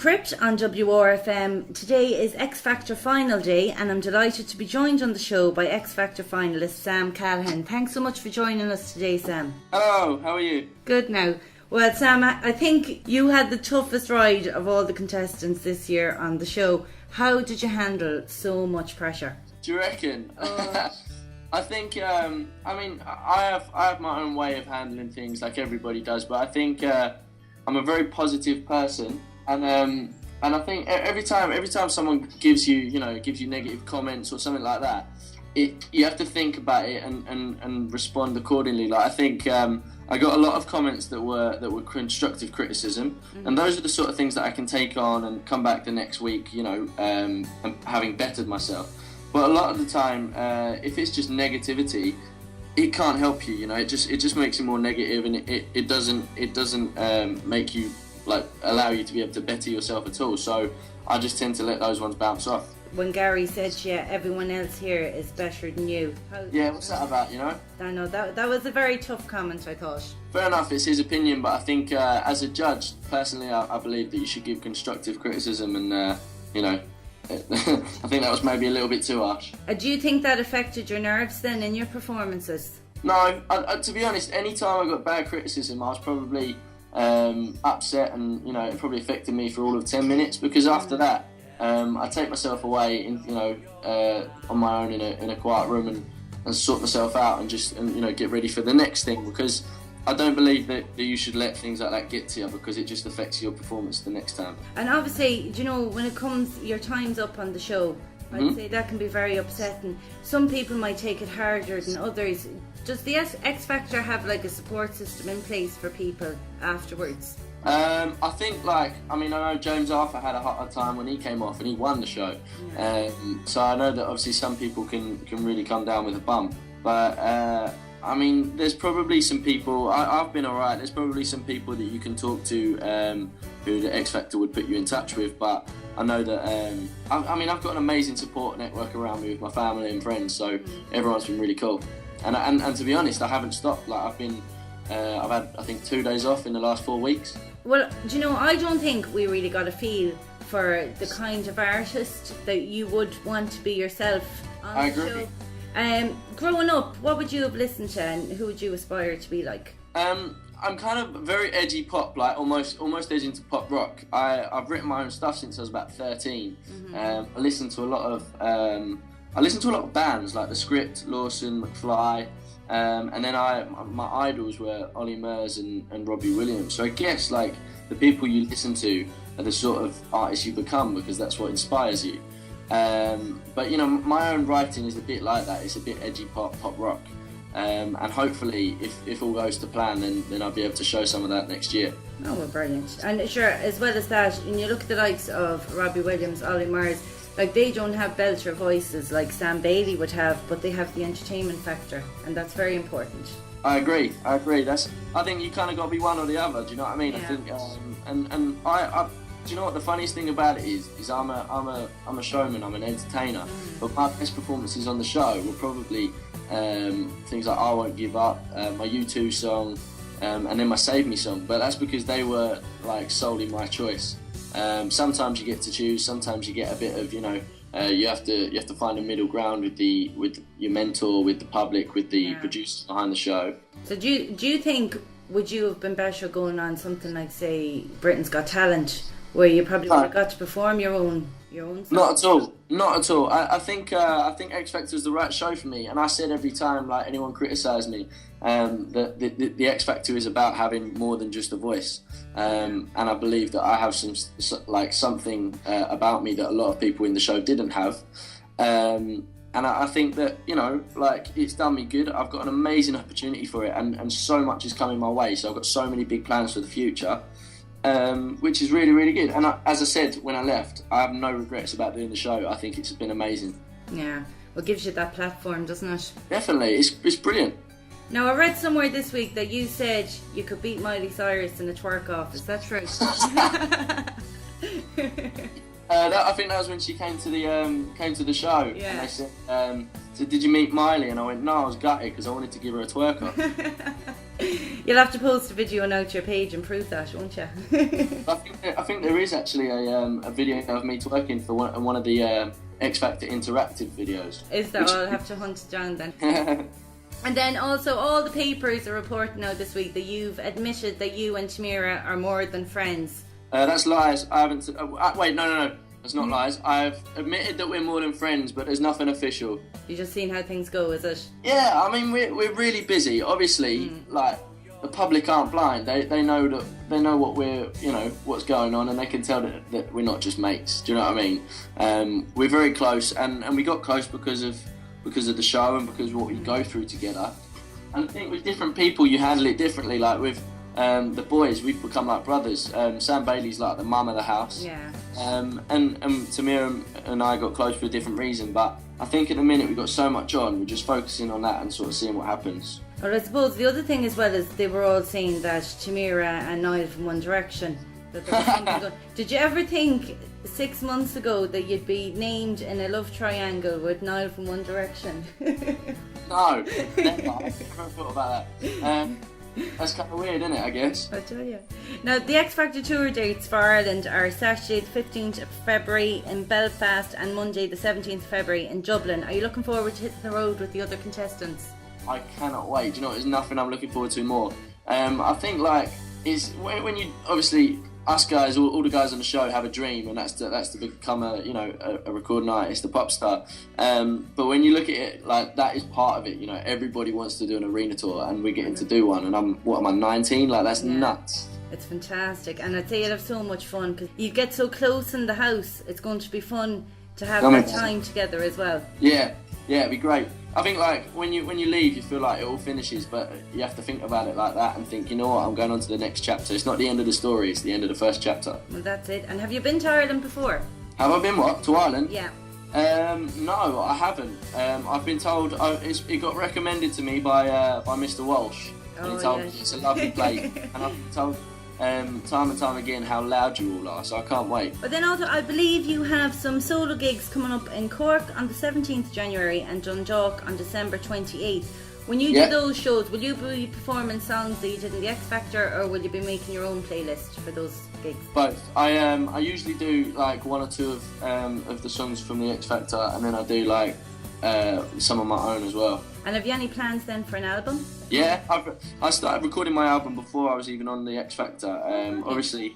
Crypt on WRFM. Today is X Factor final day and I'm delighted to be joined on the show by X Factor finalist Sam Callahan. Thanks so much for joining us today, Sam. Hello, how are you? Good now. Well, Sam, I think you had the toughest ride of all the contestants this year on the show. How did you handle so much pressure? Do you reckon? I think, I have my own way of handling things like everybody does, but I think I'm a very positive person. And I think every time someone gives you negative comments or something like that, you have to think about it and respond accordingly. Like I think I got a lot of comments that were constructive criticism, and those are the sort of things that I can take on and come back the next week, and having bettered myself. But a lot of the time, if it's just negativity, it can't help you. It just makes you more negative, and it doesn't make you allow you to be able to better yourself at all. So I just tend to let those ones bounce off. When Gary said, yeah, everyone else here is better than you. What's that about, I know, that was a very tough comment, I thought. Fair enough, it's his opinion, but I think as a judge, personally, I believe that you should give constructive criticism, and, I think that was maybe a little bit too harsh. Do you think that affected your nerves then in your performances? No, to be honest, any time I got bad criticism, I was probably upset, and it probably affected me for all of 10 minutes, because after that I take myself away on my own in a quiet room and sort myself out and get ready for the next thing, because I don't believe that you should let things like that get to you, because it just affects your performance the next time. And obviously, when it comes, your time's up on the show, I'd say that can be very upsetting. Some people might take it harder than others. Does the X Factor have a support system in place for people afterwards? I think I know James Arthur had a hard time when he came off and he won the show. Yeah. So I know that obviously some people can really come down with a bump. But there's probably some people, I've been alright, there's probably some people that you can talk to who the X Factor would put you in touch with, but I know that I've got an amazing support network around me with my family and friends, so everyone's been really cool. And to be honest, I haven't stopped. I've had, I think, 2 days off in the last 4 weeks. Well, I don't think we really got a feel for the kind of artist that you would want to be yourself on I the agree. show. Growing up, what would you have listened to, and who would you aspire to be like? I'm kind of very edgy pop, almost edging into pop rock. I've written my own stuff since I was about 13. I listen to a lot of bands like the Crypt, Lawson, McFly, and then my idols were Ollie Murs and Robbie Williams. So I guess the people you listen to are the sort of artists you become, because that's what inspires you. But my own writing is a bit like that. It's a bit edgy pop rock. And hopefully, if all goes to plan, then I'll be able to show some of that next year. Oh, well, brilliant. And sure, as well as that, when you look at the likes of Robbie Williams, Ollie Murs, they don't have belter voices like Sam Bailey would have, but they have the entertainment factor, and that's very important. I agree. I think you kind of got to be one or the other. Do you know what I mean? Yeah. I think, I do you know what the funniest thing about it is? I'm a showman. I'm an entertainer. But my best performances on the show were probably things like I Won't Give Up, my U2 song, and then my Save Me song. But that's because they were solely my choice. Sometimes you get to choose. Sometimes you get a bit of you have to find a middle ground with your mentor, with the public, with the producers behind the show. So do you think, would you have been better going on something like, say, Britain's Got Talent, where you probably would have got to perform your own song? Not at all. I think X Factor is the right show for me, and I said every time anyone criticised me that the X Factor is about having more than just a voice, and I believe that I have something about me that a lot of people in the show didn't have, and I think that it's done me good. I've got an amazing opportunity for it, and so much is coming my way. So I've got so many big plans for the future. Which is really, really good. And as I said when I left, I have no regrets about doing the show. I think it's been amazing. Yeah, well, it gives you that platform, doesn't it? Definitely, it's brilliant. Now, I read somewhere this week that you said you could beat Miley Cyrus in a twerk off. Is that true? I think that was when she came to the show. Yeah. And they said, so did you meet Miley? And I went, no, I was gutted because I wanted to give her a twerker. You'll have to post a video now to your page and prove that, won't you? I think there is actually a video of me twerking for one of the X Factor interactive videos. Is there? I'll have to hunt it down then. And then also all the papers are reporting now this week that you've admitted that you and Tamira are more than friends. That's lies. I haven't. Wait, no. That's not lies. I've admitted that we're more than friends, but there's nothing official. You just seen how things go, is it? Yeah, I mean we're really busy. Obviously, like the public aren't blind. They know what what's going on, and they can tell that we're not just mates. Do you know what I mean? We're very close, and we got close because of the show and because of what we go through together. And I think with different people, you handle it differently. Like with the boys, we've become like brothers. Sam Bailey's like the mum of the house. Yeah. And Tamira and I got close for a different reason, but I think at the minute we've got so much on, we're just focusing on that and sort of seeing what happens. Well, I suppose the other thing as well is they were all saying that Tamira and Niall from One Direction. That they were thinking did you ever think 6 months ago that you'd be named in a love triangle with Niall from One Direction? No, never. I never thought about that. That's kind of weird, isn't it, I guess? I tell you. Now, the X Factor tour dates for Ireland are Saturday the 15th of February in Belfast and Monday the 17th of February in Dublin. Are you looking forward to hitting the road with the other contestants? I cannot wait. Do you know what? There's nothing I'm looking forward to more. I think, like, is when you, obviously, us guys, all the guys on the show have a dream, and that's to become a recording artist, a pop star. But when you look at it, like, that is part of it. You know, everybody wants to do an arena tour, and we're getting to do one. And I'm 19. Like, that's nuts. It's fantastic, and I'd say you'll have so much fun because you get so close in the house. It's going to be fun to have that time together as well. Yeah, it'd be great. I think, like, when you leave, you feel like it all finishes, but you have to think about it like that and think, you know what, I'm going on to the next chapter. It's not the end of the story, it's the end of the first chapter. Well, that's it. And have you been to Ireland before? Have I been what? To Ireland? Yeah. No, I haven't. I've been told, it got recommended to me by Mr. Walsh. And he told me it's a lovely place. And I've been told time and time again how loud you all are, so I can't wait. But then also, I believe you have some solo gigs coming up in Cork on the 17th of January and Dundalk on December 28th. When you do those shows, will you be performing songs that you did in the X Factor, or will you be making your own playlist for those gigs? Both. I usually do like one or two of the songs from the X Factor, and then I do like some of my own as well. And have you any plans then for an album? Yeah, I started recording my album before I was even on the X Factor. Obviously,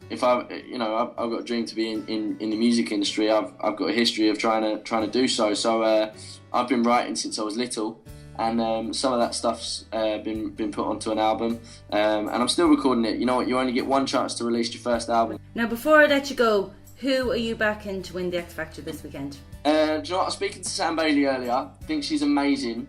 if I've got a dream to be in the music industry. I've got a history of trying to do so. So I've been writing since I was little, and some of that stuff's been put onto an album, and I'm still recording it. You know what? You only get one chance to release your first album. Now, before I let you go, who are you backing to win the X Factor this weekend? Do you know what? I was speaking to Sam Bailey earlier. I think she's amazing.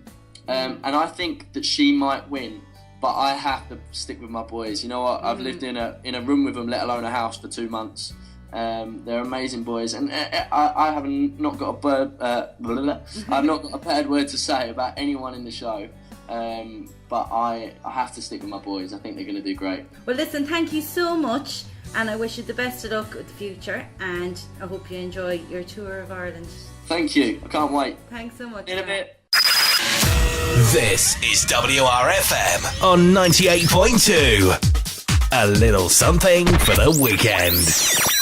And I think that she might win, but I have to stick with my boys. You know what? I've lived in a room with them, let alone a house, for 2 months. They're amazing boys, and I have not got I've not got a bad word to say about anyone in the show. But I have to stick with my boys. I think they're going to do great. Well, listen, thank you so much, and I wish you the best of luck with the future, and I hope you enjoy your tour of Ireland. Thank you. I can't wait. Thanks so much. In a bit. This is WRFM on 98.2. A little something for the weekend.